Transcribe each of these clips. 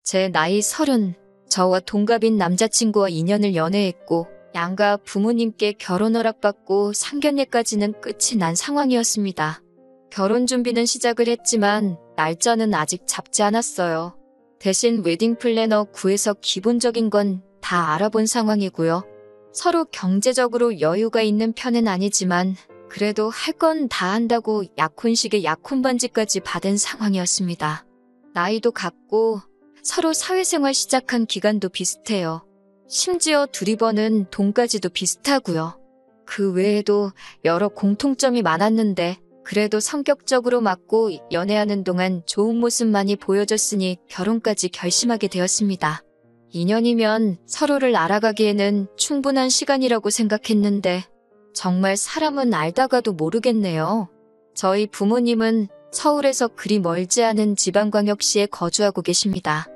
제 나이 30, 저와 동갑인 남자친구와 2년을 연애했고 양가 부모님께 결혼 허락받고 상견례까지는 끝이 난 상황이었습니다. 결혼 준비는 시작을 했지만 날짜는 아직 잡지 않았어요. 대신 웨딩 플래너 구해서 기본적인 건 다 알아본 상황이고요. 서로 경제적으로 여유가 있는 편은 아니지만 그래도 할 건 다 한다고 약혼식에 약혼반지까지 받은 상황이었습니다. 나이도 같고 서로 사회생활 시작한 기간도 비슷해요. 심지어 둘이 버는 돈까지도 비슷하고요. 그 외에도 여러 공통점이 많았는데 그래도 성격적으로 맞고 연애하는 동안 좋은 모습만이 보여줬으니 결혼까지 결심하게 되었습니다. 2년이면 서로를 알아가기에는 충분한 시간이라고 생각했는데 정말 사람은 알다가도 모르겠네요. 저희 부모님은 서울에서 그리 멀지 않은 지방광역시에 거주하고 계십니다.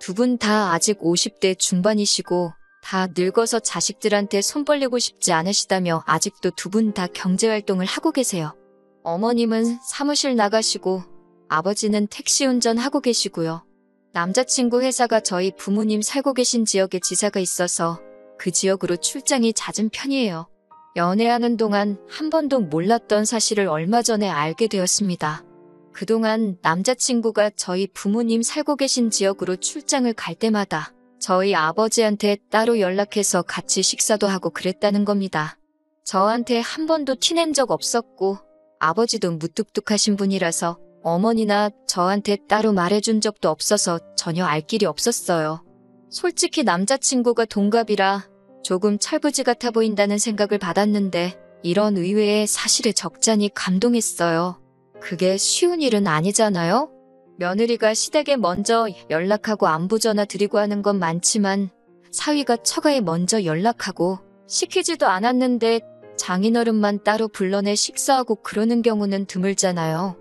두 분 다 아직 50대 중반이시고 다 늙어서 자식들한테 손 벌리고 싶지 않으시다며 아직도 두 분 다 경제활동을 하고 계세요. 어머님은 사무실 나가시고 아버지는 택시 운전하고 계시고요. 남자친구 회사가 저희 부모님 살고 계신 지역에 지사가 있어서 그 지역으로 출장이 잦은 편이에요. 연애하는 동안 한 번도 몰랐던 사실을 얼마 전에 알게 되었습니다. 그동안 남자친구가 저희 부모님 살고 계신 지역으로 출장을 갈 때마다 저희 아버지한테 따로 연락해서 같이 식사도 하고 그랬다는 겁니다. 저한테 한 번도 티낸 적 없었고 아버지도 무뚝뚝하신 분이라서 어머니나 저한테 따로 말해준 적도 없어서 전혀 알 길이 없었어요. 솔직히 남자친구가 동갑이라 조금 철부지 같아 보인다는 생각을 받았는데 이런 의외의 사실에 적잖이 감동했어요. 그게 쉬운 일은 아니잖아요? 며느리가 시댁에 먼저 연락하고 안부 전화 드리고 하는 건 많지만 사위가 처가에 먼저 연락하고 시키지도 않았는데 장인어른만 따로 불러내 식사하고 그러는 경우는 드물잖아요.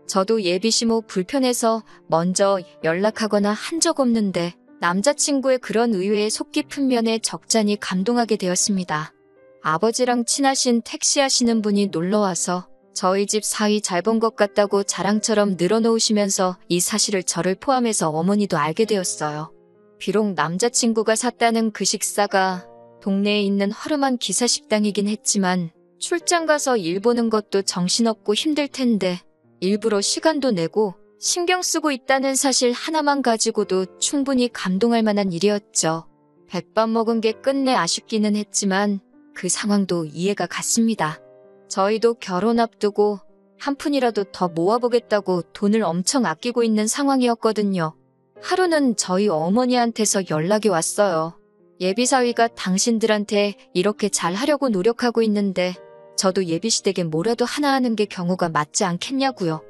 저도 예비시모 불편해서 먼저 연락하거나 한 적 없는데 남자친구의 그런 의외의 속 깊은 면에 적잖이 감동하게 되었습니다. 아버지랑 친하신 택시 하시는 분이 놀러와서 저희 집 사위 잘 본 것 같다고 자랑처럼 늘어놓으시면서 이 사실을 저를 포함해서 어머니도 알게 되었어요. 비록 남자친구가 샀다는 그 식사가 동네에 있는 허름한 기사식당이긴 했지만 출장 가서 일 보는 것도 정신없고 힘들 텐데 일부러 시간도 내고 신경 쓰고 있다는 사실 하나만 가지고도 충분히 감동할 만한 일이었죠. 백밥 먹은 게 끝내 아쉽기는 했지만 그 상황도 이해가 갔습니다. 저희도 결혼 앞두고 한 푼이라도 더 모아보겠다고 돈을 엄청 아끼고 있는 상황이었거든요. 하루는 저희 어머니한테서 연락이 왔어요. 예비사위가 당신들한테 이렇게 잘 하려고 노력하고 있는데 저도 예비시댁에 뭐라도 하나 하는 게 경우가 맞지 않겠냐고요.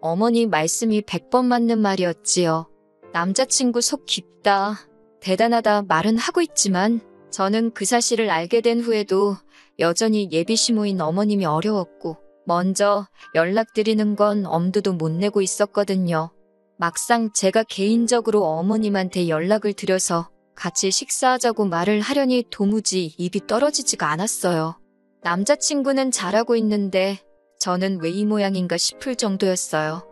어머니 말씀이 100번 맞는 말이었지요. 남자친구 속 깊다, 대단하다 말은 하고 있지만 저는 그 사실을 알게 된 후에도 여전히 예비시모인 어머님이 어려웠고 먼저 연락드리는 건 엄두도 못 내고 있었거든요. 막상 제가 개인적으로 어머님한테 연락을 드려서 같이 식사하자고 말을 하려니 도무지 입이 떨어지지가 않았어요. 남자친구는 잘하고 있는데 저는 왜 이 모양인가 싶을 정도였어요.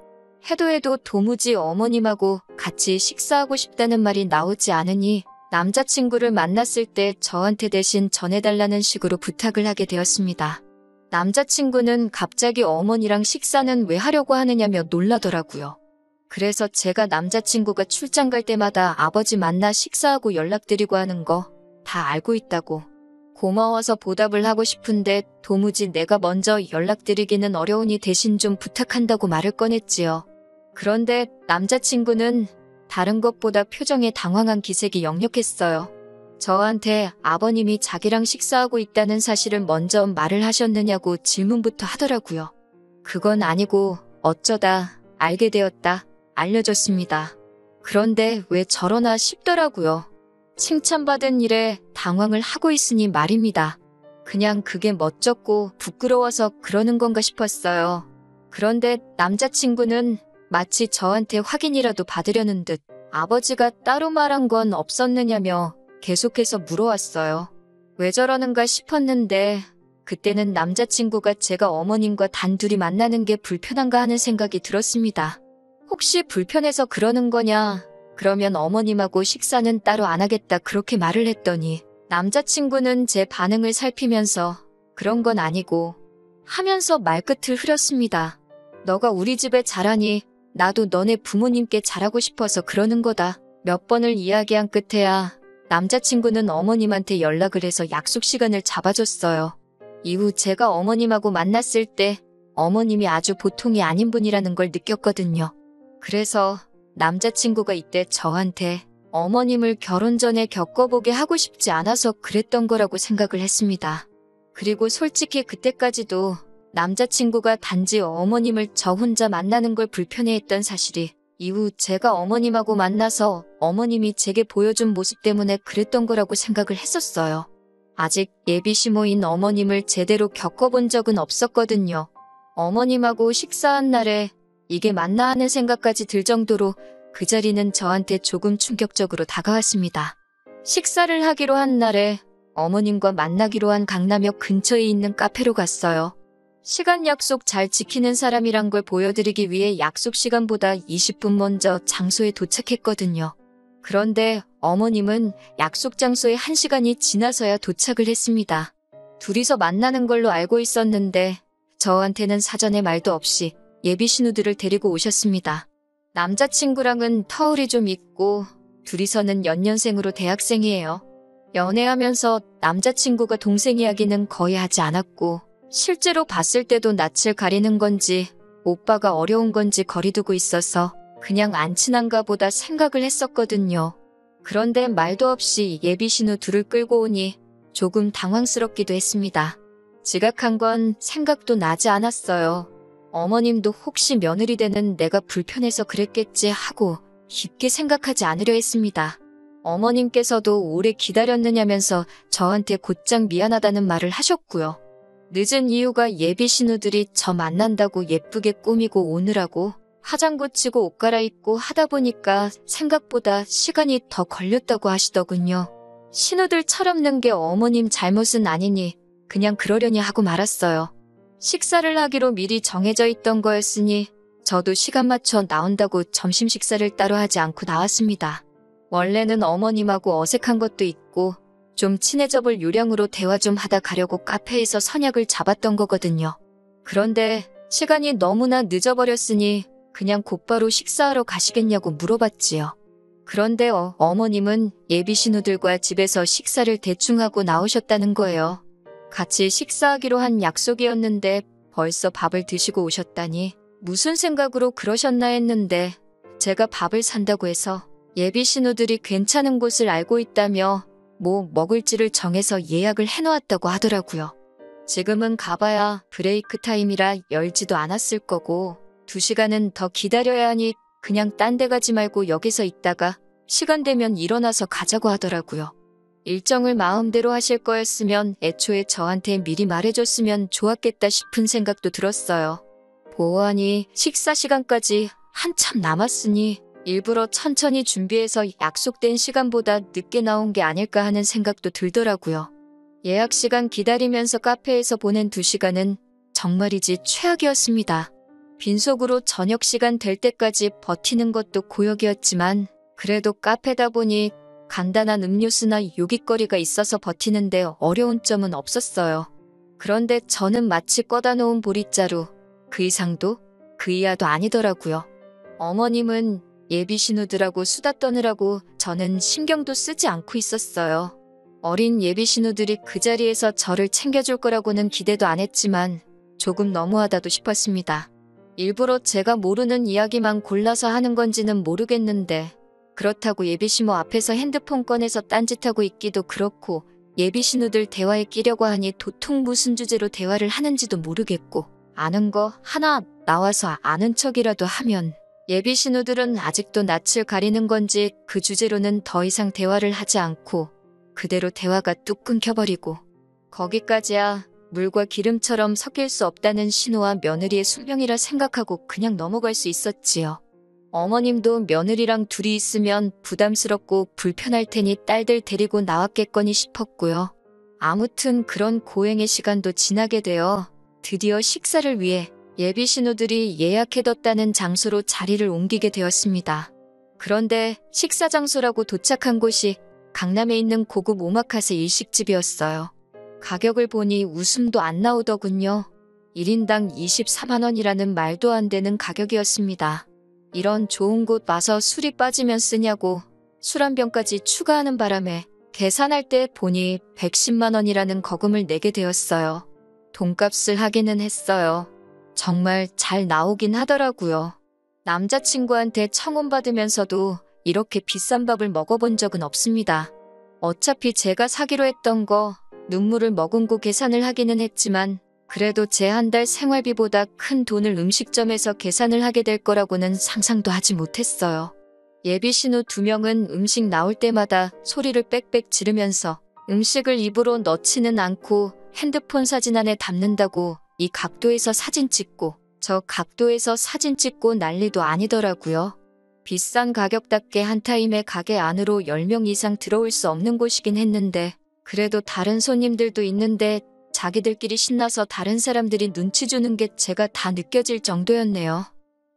해도 도무지 어머님하고 같이 식사하고 싶다는 말이 나오지 않으니 남자친구를 만났을 때 저한테 대신 전해달라는 식으로 부탁을 하게 되었습니다. 남자친구는 갑자기 어머니랑 식사는 왜 하려고 하느냐며 놀라더라고요. 그래서 제가 남자친구가 출장 갈 때마다 아버지 만나 식사하고 연락드리고 하는 거 다 알고 있다고. 고마워서 보답을 하고 싶은데 도무지 내가 먼저 연락드리기는 어려우니 대신 좀 부탁한다고 말을 꺼냈지요. 그런데 남자친구는 다른 것보다 표정에 당황한 기색이 역력했어요. 저한테 아버님이 자기랑 식사하고 있다는 사실을 먼저 말을 하셨느냐고 질문부터 하더라고요. 그건 아니고 어쩌다 알게 되었다 알려줬습니다. 그런데 왜 저러나 싶더라고요. 칭찬받은 일에 당황을 하고 있으니 말입니다. 그냥 그게 멋졌고 부끄러워서 그러는 건가 싶었어요. 그런데 남자친구는 마치 저한테 확인이라도 받으려는 듯 아버지가 따로 말한 건 없었느냐며 계속해서 물어왔어요. 왜 저러는가 싶었는데 그때는 남자친구가 제가 어머님과 단둘이 만나는 게 불편한가 하는 생각이 들었습니다. 혹시 불편해서 그러는 거냐? 그러면 어머님하고 식사는 따로 안 하겠다 그렇게 말을 했더니 남자친구는 제 반응을 살피면서 그런 건 아니고 하면서 말끝을 흐렸습니다. 너가 우리 집에 잘하니 나도 너네 부모님께 잘하고 싶어서 그러는 거다. 몇 번을 이야기한 끝에야 남자친구는 어머님한테 연락을 해서 약속 시간을 잡아줬어요. 이후 제가 어머님하고 만났을 때 어머님이 아주 보통이 아닌 분이라는 걸 느꼈거든요. 그래서 남자친구가 이때 저한테 어머님을 결혼 전에 겪어보게 하고 싶지 않아서 그랬던 거라고 생각을 했습니다. 그리고 솔직히 그때까지도 남자친구가 단지 어머님을 저 혼자 만나는 걸 불편해했던 사실이 이후 제가 어머님하고 만나서 어머님이 제게 보여준 모습 때문에 그랬던 거라고 생각을 했었어요. 아직 예비 시모인 어머님을 제대로 겪어본 적은 없었거든요. 어머님하고 식사한 날에 이게 맞나 하는 생각까지 들 정도로 그 자리는 저한테 조금 충격적으로 다가왔습니다. 식사를 하기로 한 날에 어머님과 만나기로 한 강남역 근처에 있는 카페로 갔어요. 시간 약속 잘 지키는 사람이란 걸 보여드리기 위해 약속 시간보다 20분 먼저 장소에 도착했거든요. 그런데 어머님은 약속 장소에 1시간이 지나서야 도착을 했습니다. 둘이서 만나는 걸로 알고 있었는데 저한테는 사전에 말도 없이 예비 신우들을 데리고 오셨습니다. 남자친구랑은 터울이 좀 있고 둘이서는 연년생으로 대학생이에요. 연애하면서 남자친구가 동생 이야기는 거의 하지 않았고 실제로 봤을 때도 낯을 가리는 건지 오빠가 어려운 건지 거리두고 있어서 그냥 안 친한가 보다 생각을 했었거든요. 그런데 말도 없이 예비 신우 둘을 끌고 오니 조금 당황스럽기도 했습니다. 지각한 건 생각도 나지 않았어요. 어머님도 혹시 며느리 되는 내가 불편해서 그랬겠지 하고 깊게 생각하지 않으려 했습니다. 어머님께서도 오래 기다렸느냐면서 저한테 곧장 미안하다는 말을 하셨고요. 늦은 이유가 예비 신우들이 저 만난다고 예쁘게 꾸미고 오느라고 화장 고치고 옷 갈아입고 하다 보니까 생각보다 시간이 더 걸렸다고 하시더군요. 신우들 철없는 게 어머님 잘못은 아니니 그냥 그러려니 하고 말았어요. 식사를 하기로 미리 정해져 있던 거였으니 저도 시간 맞춰 나온다고 점심 식사를 따로 하지 않고 나왔습니다. 원래는 어머님하고 어색한 것도 있고 좀 친해져 볼 요량으로 대화 좀 하다 가려고 카페에서 선약을 잡았던 거거든요. 그런데 시간이 너무나 늦어버렸으니 그냥 곧바로 식사하러 가시겠냐고 물어봤지요. 그런데 어머님은 예비 신우들과 집에서 식사를 대충 하고 나오셨다는 거예요. 같이 식사하기로 한 약속이었는데 벌써 밥을 드시고 오셨다니 무슨 생각으로 그러셨나 했는데 제가 밥을 산다고 해서 예비 신우들이 괜찮은 곳을 알고 있다며 뭐 먹을지를 정해서 예약을 해놓았다고 하더라고요. 지금은 가봐야 브레이크 타임이라 열지도 않았을 거고 2시간은 더 기다려야 하니 그냥 딴 데 가지 말고 여기서 있다가 시간 되면 일어나서 가자고 하더라고요. 일정을 마음대로 하실 거였으면 애초에 저한테 미리 말해줬으면 좋았겠다 싶은 생각도 들었어요. 보아하니 식사 시간까지 한참 남았으니 일부러 천천히 준비해서 약속된 시간보다 늦게 나온 게 아닐까 하는 생각도 들더라고요. 예약 시간 기다리면서 카페에서 보낸 2시간은 정말이지 최악이었습니다. 빈속으로 저녁 시간 될 때까지 버티는 것도 고역이었지만 그래도 카페다 보니 간단한 음료수나 요깃거리가 있어서 버티는데 어려운 점은 없었어요. 그런데 저는 마치 꺼다 놓은 보릿자루, 그 이상도 그 이하도 아니더라고요. 어머님은 예비 신우들하고 수다 떠느라고 저는 신경도 쓰지 않고 있었어요. 어린 예비 신우들이 그 자리에서 저를 챙겨줄 거라고는 기대도 안 했지만 조금 너무하다도 싶었습니다. 일부러 제가 모르는 이야기만 골라서 하는 건지는 모르겠는데 그렇다고 예비 시모 앞에서 핸드폰 꺼내서 딴짓하고 있기도 그렇고 예비 신우들 대화에 끼려고 하니 도통 무슨 주제로 대화를 하는지도 모르겠고 아는 거 하나 나와서 아는 척이라도 하면 예비 신우들은 아직도 낯을 가리는 건지 그 주제로는 더 이상 대화를 하지 않고 그대로 대화가 뚝 끊겨버리고 거기까지야 물과 기름처럼 섞일 수 없다는 신우와 며느리의 숙명이라 생각하고 그냥 넘어갈 수 있었지요. 어머님도 며느리랑 둘이 있으면 부담스럽고 불편할 테니 딸들 데리고 나왔겠거니 싶었고요. 아무튼 그런 고행의 시간도 지나게 되어 드디어 식사를 위해 예비 신우들이 예약해뒀다는 장소로 자리를 옮기게 되었습니다. 그런데 식사 장소라고 도착한 곳이 강남에 있는 고급 오마카세 일식집이었어요. 가격을 보니 웃음도 안 나오더군요. 1인당 24만 원이라는 말도 안 되는 가격이었습니다. 이런 좋은 곳 와서 술이 빠지면 쓰냐고 술 한 병까지 추가하는 바람에 계산할 때 보니 110만 원이라는 거금을 내게 되었어요. 돈값을 하기는 했어요. 정말 잘 나오긴 하더라고요. 남자친구한테 청혼받으면서도 이렇게 비싼 밥을 먹어본 적은 없습니다. 어차피 제가 사기로 했던 거 눈물을 머금고 계산을 하기는 했지만 그래도 제 한 달 생활비보다 큰 돈을 음식점에서 계산을 하게 될 거라고는 상상도 하지 못했어요. 예비 신우 2명은 음식 나올 때마다 소리를 빽빽 지르면서 음식을 입으로 넣지는 않고 핸드폰 사진 안에 담는다고 이 각도에서 사진 찍고 저 각도에서 사진 찍고 난리도 아니더라고요. 비싼 가격답게 한 타임에 가게 안으로 10명 이상 들어올 수 없는 곳이긴 했는데 그래도 다른 손님들도 있는데 자기들끼리 신나서 다른 사람들이 눈치 주는 게 제가 다 느껴질 정도였네요.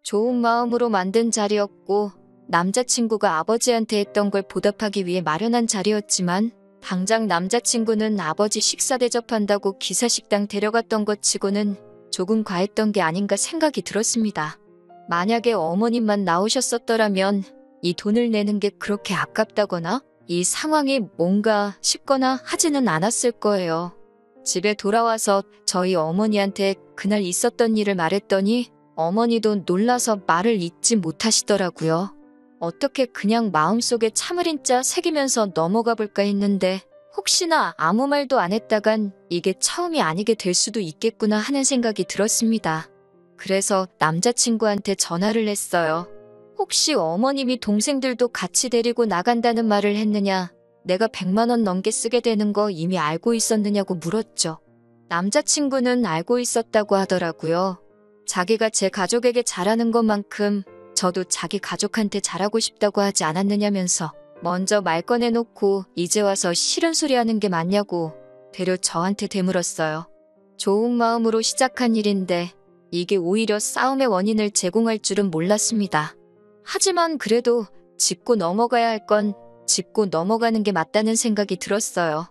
좋은 마음으로 만든 자리였고 남자친구가 아버지한테 했던 걸 보답하기 위해 마련한 자리였지만 당장 남자친구는 아버지 식사 대접한다고 기사식당 데려갔던 것 치고는 조금 과했던 게 아닌가 생각이 들었습니다. 만약에 어머님만 나오셨었더라면 이 돈을 내는 게 그렇게 아깝다거나 이 상황이 뭔가 싶거나 하지는 않았을 거예요. 집에 돌아와서 저희 어머니한테 그날 있었던 일을 말했더니 어머니도 놀라서 말을 잇지 못하시더라고요. 어떻게 그냥 마음속에 참을인자 새기면서 넘어가 볼까 했는데 혹시나 아무 말도 안 했다간 이게 처음이 아니게 될 수도 있겠구나 하는 생각이 들었습니다. 그래서 남자친구한테 전화를 했어요. 혹시 어머님이 동생들도 같이 데리고 나간다는 말을 했느냐? 내가 100만 원 넘게 쓰게 되는 거 이미 알고 있었느냐고 물었죠. 남자친구는 알고 있었다고 하더라고요. 자기가 제 가족에게 잘하는 것만큼 저도 자기 가족한테 잘하고 싶다고 하지 않았느냐면서 먼저 말 꺼내놓고 이제 와서 싫은 소리 하는 게 맞냐고 되려 저한테 되물었어요. 좋은 마음으로 시작한 일인데 이게 오히려 싸움의 원인을 제공할 줄은 몰랐습니다. 하지만 그래도 짚고 넘어가야 할 건 짚고 넘어가는 게 맞다는 생각이 들었어요.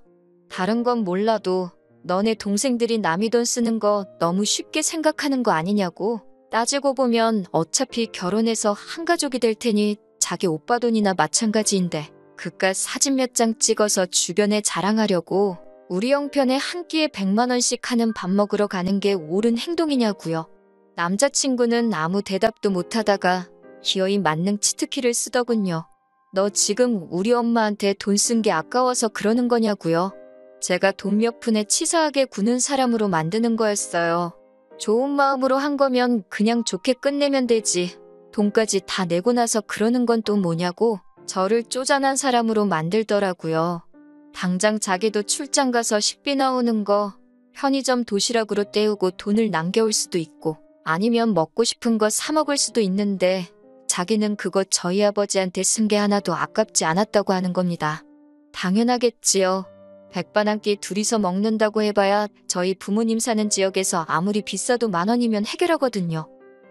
다른 건 몰라도 너네 동생들이 남의 돈 쓰는 거 너무 쉽게 생각하는 거 아니냐고. 따지고 보면 어차피 결혼해서 한 가족이 될 테니 자기 오빠 돈이나 마찬가지인데 그깟 사진 몇 장 찍어서 주변에 자랑하려고 우리 형편에 한 끼에 100만 원씩 하는 밥 먹으러 가는 게 옳은 행동이냐고요. 남자친구는 아무 대답도 못하다가 기어이 만능 치트키를 쓰더군요. 너 지금 우리 엄마한테 돈 쓴 게 아까워서 그러는 거냐고요. 제가 돈 몇 푼에 치사하게 구는 사람으로 만드는 거였어요. 좋은 마음으로 한 거면 그냥 좋게 끝내면 되지. 돈까지 다 내고 나서 그러는 건 또 뭐냐고 저를 쪼잔한 사람으로 만들더라고요. 당장 자기도 출장 가서 식비 나오는 거 편의점 도시락으로 때우고 돈을 남겨올 수도 있고 아니면 먹고 싶은 거 사 먹을 수도 있는데 자기는 그거 저희 아버지한테 쓴 게 하나도 아깝지 않았다고 하는 겁니다. 당연하겠지요. 백반 한 끼 둘이서 먹는다고 해봐야 저희 부모님 사는 지역에서 아무리 비싸도 10,000원이면 해결하거든요.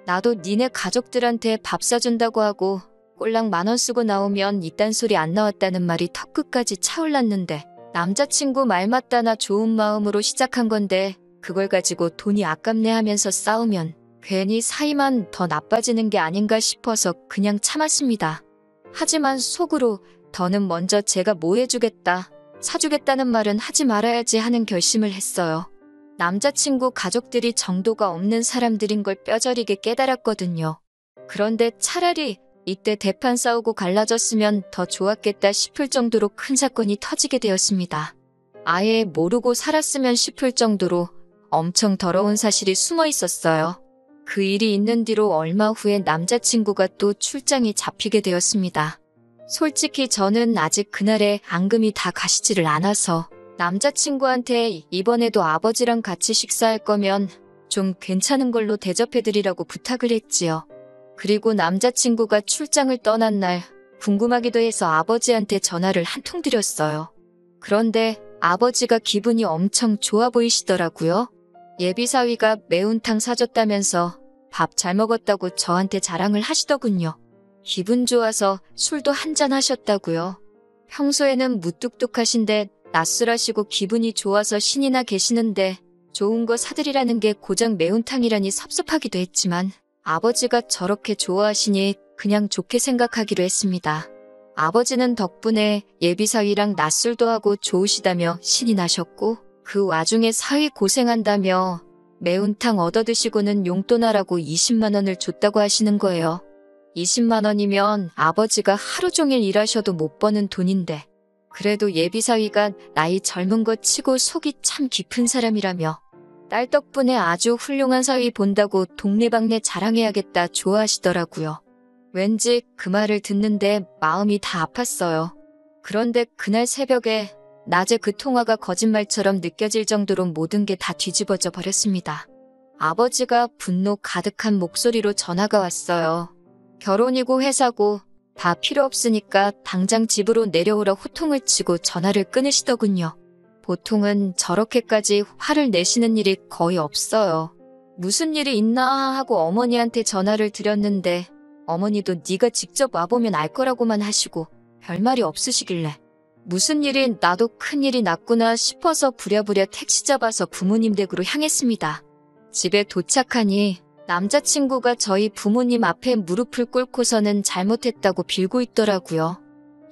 나도 니네 가족들한테 밥 사준다고 하고 꼴랑 10,000원 쓰고 나오면 이딴 소리 안 나왔다는 말이 턱끝까지 차올랐는데 남자친구 말 맞다나 좋은 마음으로 시작한 건데 그걸 가지고 돈이 아깝네 하면서 싸우면 괜히 사이만 더 나빠지는 게 아닌가 싶어서 그냥 참았습니다. 하지만 속으로 더는 먼저 제가 뭐 해주겠다, 사주겠다는 말은 하지 말아야지 하는 결심을 했어요. 남자친구 가족들이 정도가 없는 사람들인 걸 뼈저리게 깨달았거든요. 그런데 차라리 이때 대판 싸우고 갈라졌으면 더 좋았겠다 싶을 정도로 큰 사건이 터지게 되었습니다. 아예 모르고 살았으면 싶을 정도로 엄청 더러운 사실이 숨어 있었어요. 그 일이 있는 뒤로 얼마 후에 남자친구가 또 출장이 잡히게 되었습니다. 솔직히 저는 아직 그날의 앙금이 다 가시지를 않아서 남자친구한테 이번에도 아버지랑 같이 식사할 거면 좀 괜찮은 걸로 대접해드리라고 부탁을 했지요. 그리고 남자친구가 출장을 떠난 날 궁금하기도 해서 아버지한테 전화를 한 통 드렸어요. 그런데 아버지가 기분이 엄청 좋아 보이시더라고요. 예비사위가 매운탕 사줬다면서 밥 잘 먹었다고 저한테 자랑을 하시더군요. 기분 좋아서 술도 한잔 하셨다고요. 평소에는 무뚝뚝하신데 낮술하시고 기분이 좋아서 신이 나 계시는데 좋은 거 사드리라는 게 고작 매운탕이라니 섭섭하기도 했지만 아버지가 저렇게 좋아하시니 그냥 좋게 생각하기로 했습니다. 아버지는 덕분에 예비사위랑 낮술도 하고 좋으시다며 신이 나셨고 그 와중에 사위 고생한다며 매운탕 얻어드시고는 용돈하라고 20만 원을 줬다고 하시는 거예요. 20만 원이면 아버지가 하루 종일 일하셔도 못 버는 돈인데 그래도 예비사위가 나이 젊은 것 치고 속이 참 깊은 사람이라며 딸 덕분에 아주 훌륭한 사위 본다고 동네방네 자랑해야겠다 좋아하시더라고요. 왠지 그 말을 듣는데 마음이 다 아팠어요. 그런데 그날 새벽에 낮에 그 통화가 거짓말처럼 느껴질 정도로 모든 게 다 뒤집어져 버렸습니다. 아버지가 분노 가득한 목소리로 전화가 왔어요. 결혼이고 회사고 다 필요 없으니까 당장 집으로 내려오라 호통을 치고 전화를 끊으시더군요. 보통은 저렇게까지 화를 내시는 일이 거의 없어요. 무슨 일이 있나 하고 어머니한테 전화를 드렸는데 어머니도 네가 직접 와보면 알 거라고만 하시고 별말이 없으시길래 무슨 일이 나도 큰일이 났구나 싶어서 부랴부랴 택시 잡아서 부모님 댁으로 향했습니다. 집에 도착하니 남자친구가 저희 부모님 앞에 무릎을 꿇고서는 잘못했다고 빌고 있더라고요.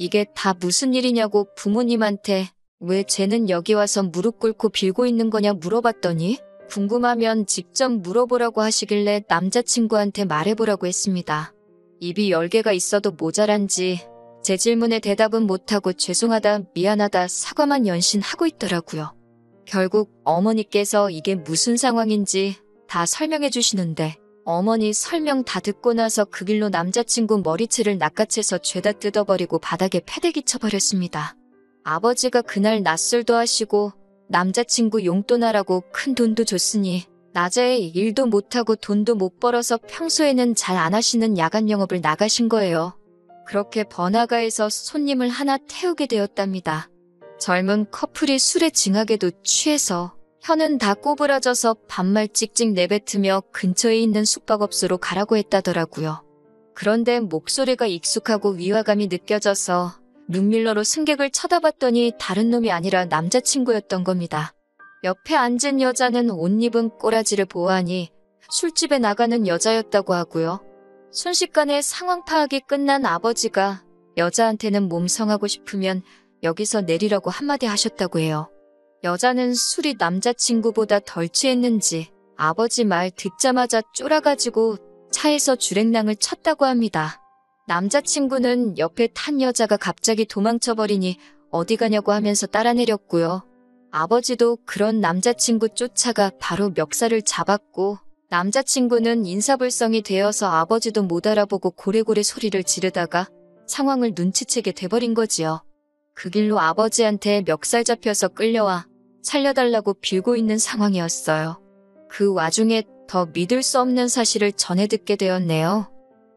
이게 다 무슨 일이냐고 부모님한테 왜 쟤는 여기 와서 무릎 꿇고 빌고 있는 거냐 물어봤더니 궁금하면 직접 물어보라고 하시길래 남자친구한테 말해보라고 했습니다. 입이 10개가 있어도 모자란지 제 질문에 대답은 못하고 죄송하다, 미안하다, 사과만 연신하고 있더라고요. 결국 어머니께서 이게 무슨 상황인지 다 설명해 주시는데 어머니 설명 다 듣고 나서 그 길로 남자친구 머리채를 낚아채서 죄다 뜯어버리고 바닥에 패대기 쳐버렸습니다. 아버지가 그날 낮술도 하시고 남자친구 용돈하라고 큰 돈도 줬으니 낮에 일도 못하고 돈도 못 벌어서 평소에는 잘 안 하시는 야간 영업을 나가신 거예요. 그렇게 번화가에서 손님을 하나 태우게 되었답니다. 젊은 커플이 술에 징하게도 취해서 혀는 다 꼬부라져서 반말 찍찍 내뱉으며 근처에 있는 숙박업소로 가라고 했다더라고요. 그런데 목소리가 익숙하고 위화감이 느껴져서 룸밀러로 승객을 쳐다봤더니 다른 놈이 아니라 남자친구였던 겁니다. 옆에 앉은 여자는 옷 입은 꼬라지를 보아하니 술집에 나가는 여자였다고 하고요. 순식간에 상황 파악이 끝난 아버지가 여자한테는 몸성하고 싶으면 여기서 내리라고 한마디 하셨다고 해요. 여자는 술이 남자친구보다 덜 취했는지 아버지 말 듣자마자 쫄아가지고 차에서 주랭랑을 쳤다고 합니다. 남자친구는 옆에 탄 여자가 갑자기 도망쳐버리니 어디 가냐고 하면서 따라 내렸고요. 아버지도 그런 남자친구 쫓아가 바로 멱살을 잡았고 남자친구는 인사불성이 되어서 아버지도 못 알아보고 고래고래 소리를 지르다가 상황을 눈치채게 돼버린 거지요. 그 길로 아버지한테 멱살 잡혀서 끌려와 살려달라고 빌고 있는 상황이었어요. 그 와중에 더 믿을 수 없는 사실을 전해 듣게 되었네요.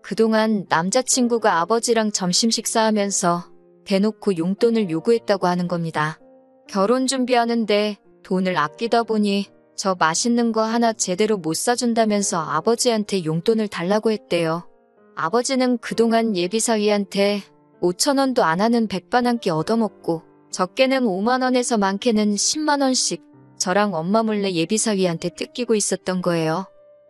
그동안 남자친구가 아버지랑 점심 식사하면서 대놓고 용돈을 요구했다고 하는 겁니다. 결혼 준비하는데 돈을 아끼다 보니 저 맛있는 거 하나 제대로 못 사준다면서 아버지한테 용돈을 달라고 했대요. 아버지는 그동안 예비사위한테 5천 원도 안 하는 백반 한 끼 얻어먹고 적게는 5만 원에서 많게는 10만 원씩 저랑 엄마 몰래 예비사위한테 뜯기고 있었던 거예요.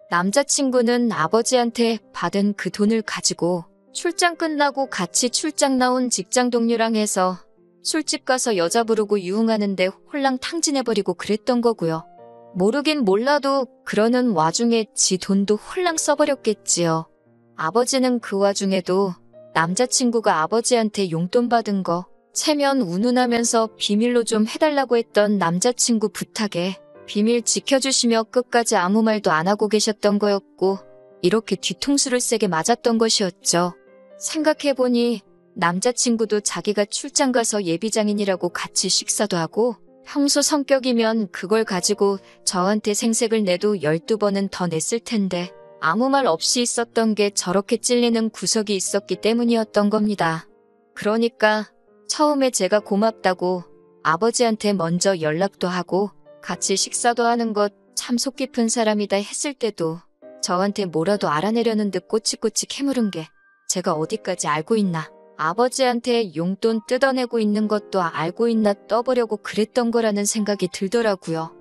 남자친구는 아버지한테 받은 그 돈을 가지고 출장 끝나고 같이 출장 나온 직장 동료랑 해서 술집 가서 여자 부르고 유흥하는데 홀랑 탕진해버리고 그랬던 거고요. 모르긴 몰라도 그러는 와중에 지 돈도 홀랑 써버렸겠지요. 아버지는 그 와중에도 남자친구가 아버지한테 용돈 받은 거 체면 운운하면서 비밀로 좀 해달라고 했던 남자친구 부탁에 비밀 지켜주시며 끝까지 아무 말도 안 하고 계셨던 거였고 이렇게 뒤통수를 세게 맞았던 것이었죠. 생각해보니 남자친구도 자기가 출장 가서 예비장인이라고 같이 식사도 하고 평소 성격이면 그걸 가지고 저한테 생색을 내도 12번은 더 냈을 텐데 아무 말 없이 있었던 게 저렇게 찔리는 구석이 있었기 때문이었던 겁니다. 그러니까 처음에 제가 고맙다고 아버지한테 먼저 연락도 하고 같이 식사도 하는 것 참 속 깊은 사람이다 했을 때도 저한테 뭐라도 알아내려는 듯 꼬치꼬치 캐물은 게 제가 어디까지 알고 있나. 아버지한테 용돈 뜯어내고 있는 것도 알고 있나 떠보려고 그랬던 거라는 생각이 들더라고요.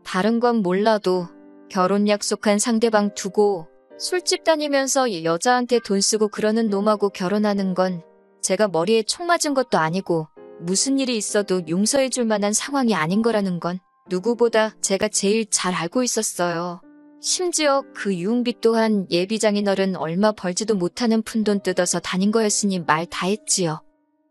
다른 건 몰라도 결혼 약속한 상대방 두고 술집 다니면서 여자한테 돈 쓰고 그러는 놈하고 결혼하는 건 제가 머리에 총 맞은 것도 아니고 무슨 일이 있어도 용서해 줄 만한 상황이 아닌 거라는 건 누구보다 제가 제일 잘 알고 있었어요. 심지어 그 유흥비 또한 예비장인어른 얼마 벌지도 못하는 푼돈 뜯어서 다닌 거였으니 말 다 했지요.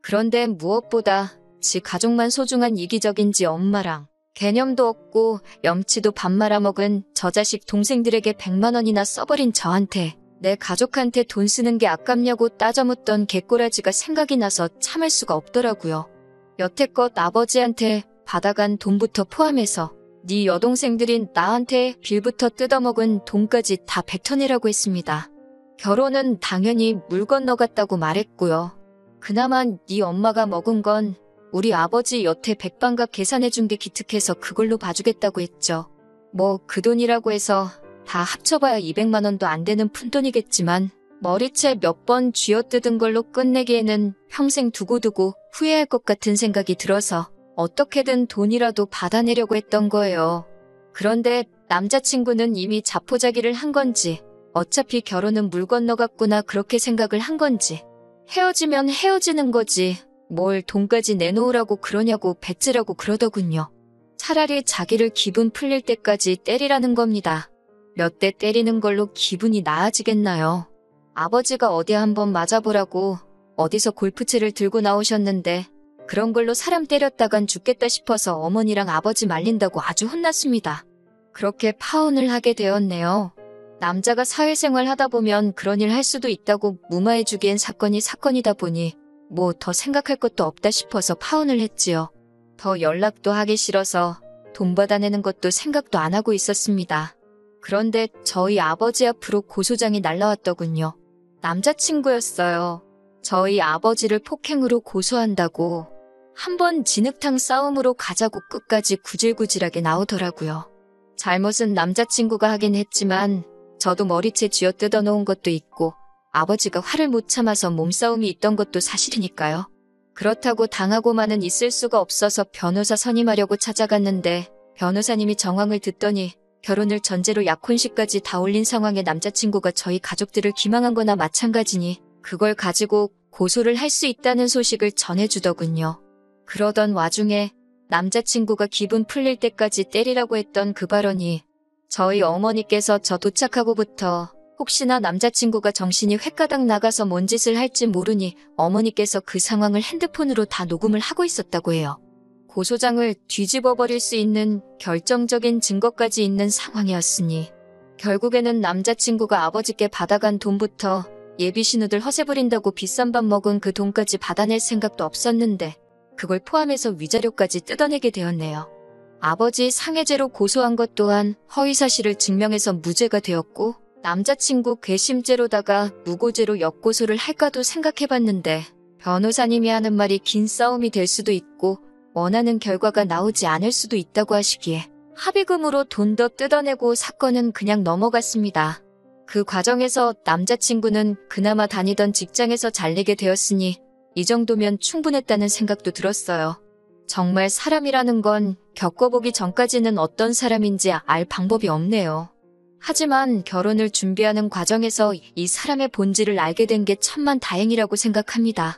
그런데 무엇보다 지 가족만 소중한 이기적인지 엄마랑 개념도 없고 염치도 밥 말아먹은 저 자식 동생들에게 100만 원이나 써버린 저한테 내 가족한테 돈 쓰는 게 아깝냐고 따져묻던 개꼬라지가 생각이 나서 참을 수가 없더라고요. 여태껏 아버지한테 받아간 돈부터 포함해서 네 여동생들이 나한테 빌부터 뜯어먹은 돈까지 다 뱉어내라고 했습니다. 결혼은 당연히 물 건너갔다고 말했고요. 그나마 네 엄마가 먹은 건 우리 아버지 여태 백반값 계산해준 게 기특해서 그걸로 봐주겠다고 했죠. 뭐 그 돈이라고 해서 다 합쳐봐야 200만 원도 안 되는 푼돈이겠지만 머리채 몇 번 쥐어뜯은 걸로 끝내기에는 평생 두고두고 후회할 것 같은 생각이 들어서 어떻게든 돈이라도 받아내려고 했던 거예요. 그런데 남자친구는 이미 자포자기를 한 건지 어차피 결혼은 물 건너갔구나 그렇게 생각을 한 건지 헤어지면 헤어지는 거지 뭘 돈까지 내놓으라고 그러냐고 뱉으라고 그러더군요. 차라리 자기를 기분 풀릴 때까지 때리라는 겁니다. 몇 대 때리는 걸로 기분이 나아지겠나요? 아버지가 어디 한번 맞아보라고 어디서 골프채를 들고 나오셨는데 그런 걸로 사람 때렸다간 죽겠다 싶어서 어머니랑 아버지 말린다고 아주 혼났습니다. 그렇게 파혼을 하게 되었네요. 남자가 사회생활 하다 보면 그런 일 할 수도 있다고 무마해주기엔 사건이 사건이다 보니 뭐 더 생각할 것도 없다 싶어서 파혼을 했지요. 더 연락도 하기 싫어서 돈 받아내는 것도 생각도 안 하고 있었습니다. 그런데 저희 아버지 앞으로 고소장이 날라왔더군요. 남자친구였어요. 저희 아버지를 폭행으로 고소한다고. 한번 진흙탕 싸움으로 가자고 끝까지 구질구질하게 나오더라고요. 잘못은 남자친구가 하긴 했지만 저도 머리채 쥐어 뜯어놓은 것도 있고 아버지가 화를 못 참아서 몸싸움이 있던 것도 사실이니까요. 그렇다고 당하고만은 있을 수가 없어서 변호사 선임하려고 찾아갔는데 변호사님이 정황을 듣더니 결혼을 전제로 약혼식까지 다 올린 상황에 남자친구가 저희 가족들을 기망한 거나 마찬가지니 그걸 가지고 고소를 할 수 있다는 소식을 전해주더군요. 그러던 와중에 남자친구가 기분 풀릴 때까지 때리라고 했던 그 발언이 저희 어머니께서 저 도착하고부터 혹시나 남자친구가 정신이 횟가닥 나가서 뭔 짓을 할지 모르니 어머니께서 그 상황을 핸드폰으로 다 녹음을 하고 있었다고 해요. 고소장을 뒤집어 버릴 수 있는 결정적인 증거까지 있는 상황이었으니 결국에는 남자친구가 아버지께 받아간 돈부터 예비 신우들 허세 부린다고 비싼 밥 먹은 그 돈까지 받아낼 생각도 없었는데 그걸 포함해서 위자료까지 뜯어내게 되었네요. 아버지 상해죄로 고소한 것 또한 허위사실을 증명해서 무죄가 되었고 남자친구 괘씸죄로다가 무고죄로 역고소를 할까도 생각해봤는데 변호사님이 하는 말이 긴 싸움이 될 수도 있고 원하는 결과가 나오지 않을 수도 있다고 하시기에 합의금으로 돈 더 뜯어내고 사건은 그냥 넘어갔습니다. 그 과정에서 남자친구는 그나마 다니던 직장에서 잘리게 되었으니 이 정도면 충분했다는 생각도 들었어요. 정말 사람이라는 건 겪어보기 전까지는 어떤 사람인지 알 방법이 없네요. 하지만 결혼을 준비하는 과정에서 이 사람의 본질을 알게 된 게 천만다행이라고 생각합니다.